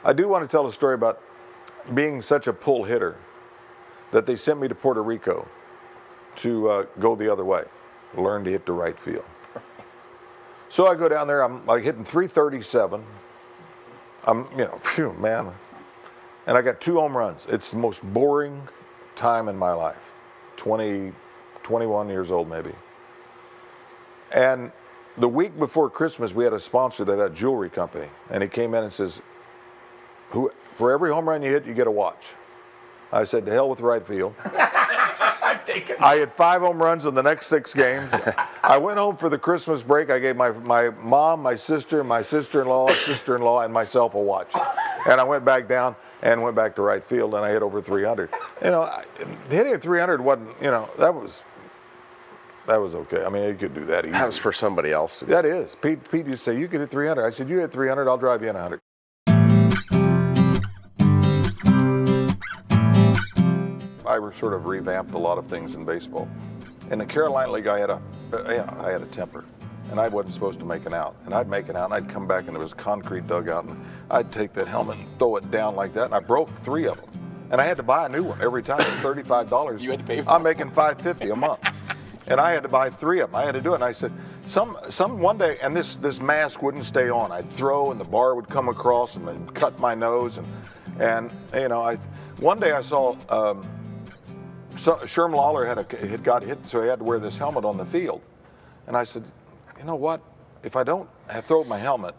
I do want to tell a story about being such a pull hitter that they sent me to Puerto Rico to go the other way, learn to hit the right field. So I go down there, I'm like hitting 337. Phew, man. And I got 2 home runs. It's the most boring time in my life. 21 years old maybe. And the week before Christmas, we had a sponsor that had a jewelry company. And he came in and says, for every home run you hit, you get a watch. I said, to hell with right field. I had 5 home runs in the next 6 games. I went home for the Christmas break. I gave my mom, my sister-in-law, and myself a watch. And I went back down and went back to right field, and I hit over 300. Hitting a 300 wasn't, that was okay. I mean, you could do that easy. That was for somebody else to do. That is. Pete used to say, you could hit 300. I said, you hit 300, I'll drive you in 100. I sort of revamped a lot of things in baseball. In the Carolina League, I had a temper, and I wasn't supposed to make an out. And I'd make an out, and I'd come back, and there was a concrete dugout, and I'd take that helmet and throw it down like that, and I broke 3 of them. And I had to buy a new one every time. It was $35. You had to pay for I'm making $550 a month. And I had to buy 3 of them. I had to do it. And I said, one day, and this mask wouldn't stay on. I'd throw, and the bar would come across and cut my nose. One day I saw Sherm Lawler had got hit, so he had to wear this helmet on the field. And I said, you know what? If I don't throw my helmet,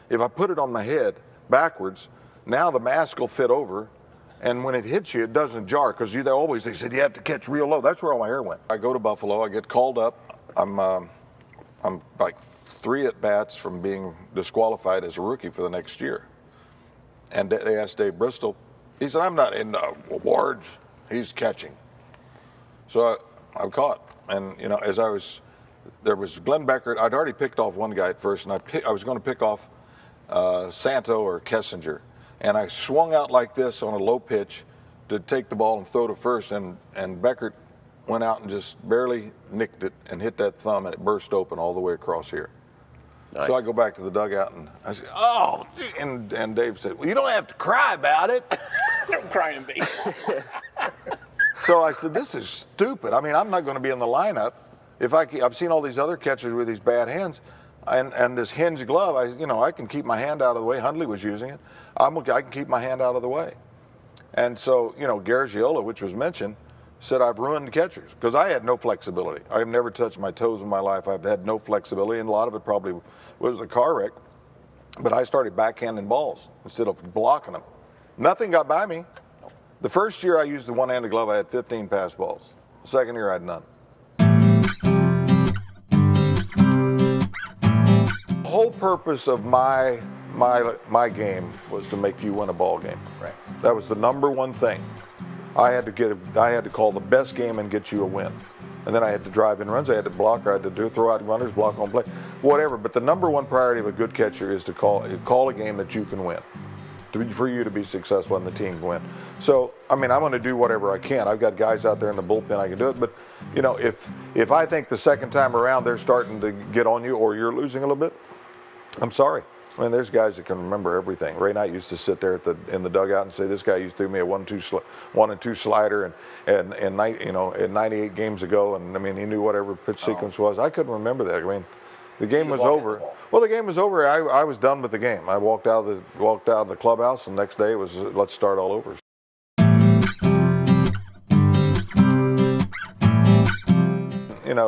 if I put it on my head backwards, now the mask will fit over. And when it hits you, it doesn't jar, because they said you have to catch real low. That's where all my hair went. I go to Buffalo, I get called up. I'm like 3 at-bats from being disqualified as a rookie for the next year. And they asked Dave Bristol. He said, I'm not in awards. He's catching. So I caught. And, there was Glenn Beckert. I'd already picked off one guy at first, and I was going to pick off Santo or Kessinger. And I swung out like this on a low pitch to take the ball and throw to first, and Beckert went out and just barely nicked it and hit that thumb, and it burst open all the way across here. Nice. So I go back to the dugout, and I said, oh, and Dave said, well, you don't have to cry about it. Don't cry in baseball. So I said, this is stupid. I mean, I'm not going to be in the lineup. I've seen all these other catchers with these bad hands, and this hinge glove, I can keep my hand out of the way. Hundley was using it. I can keep my hand out of the way. And so, Garagiola, which was mentioned, said I've ruined catchers, because I had no flexibility. I've never touched my toes in my life. I've had no flexibility, and a lot of it probably was the car wreck. But I started backhanding balls instead of blocking them. Nothing got by me. The first year I used the one-handed glove, I had 15 pass balls. The second year I had none. The whole purpose of my game was to make you win a ball game. Right. That was the number one thing. I had to call the best game and get you a win. And then I had to drive in runs, I had to block, I had to throw out runners, block on play, whatever. But the number one priority of a good catcher is to call a game that you can win, for you to be successful and the team to win. So, I'm going to do whatever I can. I've got guys out there in the bullpen, I can do it. But, if I think the second time around they're starting to get on you or you're losing a little bit, I'm sorry. There's guys that can remember everything. Ray Knight used to sit there in the dugout and say, this guy used to throw me a 1-2 slider and 98 games ago, and he knew whatever pitch sequence was. I couldn't remember that. The game was over. Well, the game was over. I was done with the game. I walked out of the clubhouse, and the next day it was let's start all over.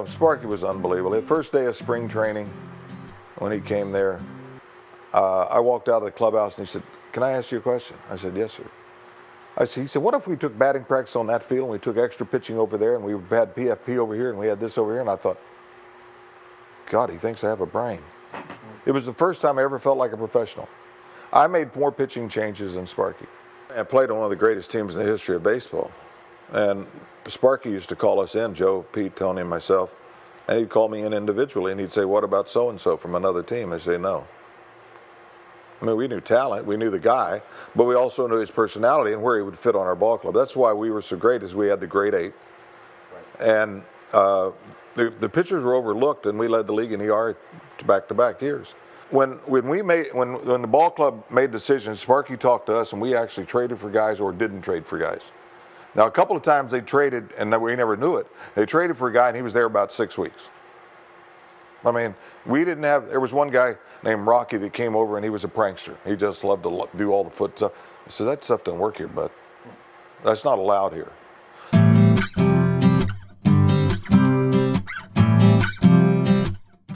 Sparky was unbelievable. The first day of spring training, when he came there, I walked out of the clubhouse and he said, can I ask you a question? I said, yes, sir. He said, what if we took batting practice on that field and we took extra pitching over there and we had PFP over here and we had this over here? And I thought, God, he thinks I have a brain. It was the first time I ever felt like a professional. I made more pitching changes than Sparky. I played on one of the greatest teams in the history of baseball. And Sparky used to call us in, Joe, Pete, Tony, and myself, and he'd call me in individually and he'd say, what about so-and-so from another team? I'd say, no. We knew talent, we knew the guy, but we also knew his personality and where he would fit on our ball club. That's why we were so great, is we had the grade 8. Right. And the pitchers were overlooked, and we led the league in ER back-to-back years. when the ball club made decisions, Sparky talked to us, and we actually traded for guys or didn't trade for guys. Now, a couple of times they traded, and we never knew it. They traded for a guy, and he was there about 6 weeks. I mean, we didn't have. There was one guy named Rocky that came over, and he was a prankster. He just loved to do all the foot stuff. I said, that stuff doesn't work here, bud. That's not allowed here.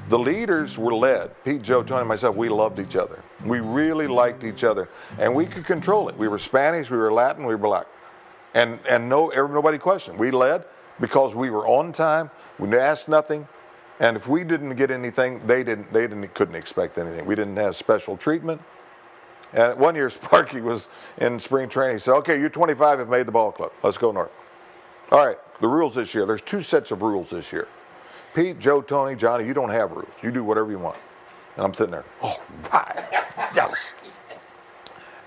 The leaders were led. Pete, Joe, Tony, and myself, we loved each other. We really liked each other, and we could control it. We were Spanish, we were Latin, we were black. And nobody questioned. We led because we were on time, we asked nothing, and if we didn't get anything, they couldn't expect anything. We didn't have special treatment. And one year, Sparky was in spring training. He said, okay, you 25 have made the ball club. Let's go north. All right, the rules this year. There's 2 sets of rules this year. Pete, Joe, Tony, Johnny, you don't have rules. You do whatever you want. And I'm sitting there, oh, right, yes.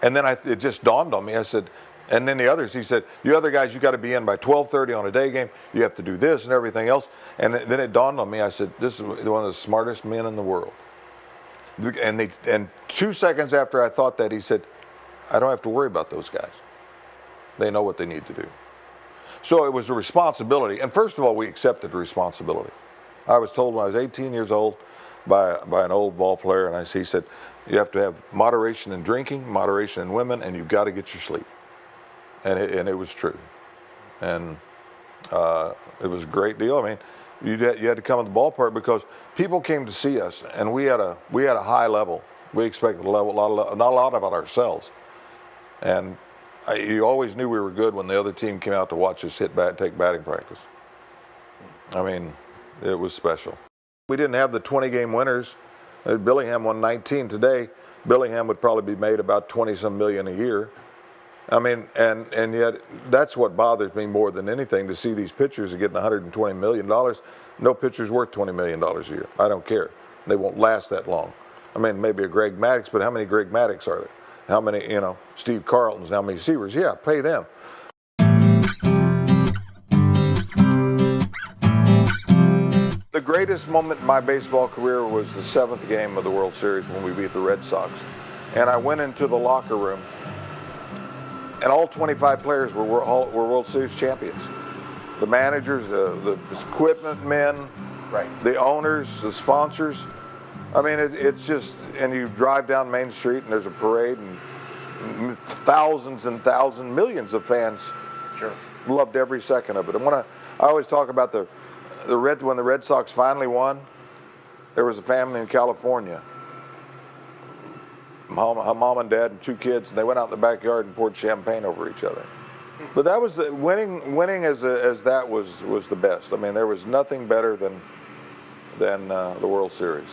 And then it just dawned on me. I said, and then the others, he said, you other guys, you got to be in by 12:30 on a day game. You have to do this and everything else. And then it dawned on me. I said, this is one of the smartest men in the world. And 2 seconds after I thought that, he said, I don't have to worry about those guys. They know what they need to do. So it was a responsibility. And first of all, we accepted the responsibility. I was told when I was 18 years old by an old ball player, and he said, you have to have moderation in drinking, moderation in women, and you've got to get your sleep. And it was true. And it was a great deal. I mean, you had to come to the ballpark because people came to see us, and we had a high level. We expected not a lot of it ourselves. And you always knew we were good when the other team came out to watch us take batting practice. I mean, it was special. We didn't have the 20-game winners. Billingham won 19 today. Billingham would probably be made about 20-some million a year. I mean, and yet that's what bothers me more than anything, to see these pitchers getting $120 million. No pitcher's worth $20 million a year. I don't care. They won't last that long. I mean, maybe a Greg Maddux, but how many Greg Maddux are there? How many, Steve Carltons, how many Seavers? Yeah, pay them. The greatest moment in my baseball career was the 7th game of the World Series when we beat the Red Sox. And I went into the locker room, and all 25 players were World Series champions. The managers, the equipment men, right, the owners, the sponsors. I mean, it's just, and you drive down Main Street and there's a parade, and thousands and thousands, millions of fans. Sure. Loved every second of it. And I always talk about when the Red Sox finally won, there was a family in California. Mom and dad and 2 kids, and they went out in the backyard and poured champagne over each other. But that was winning as that was the best. I mean, there was nothing better than the World Series.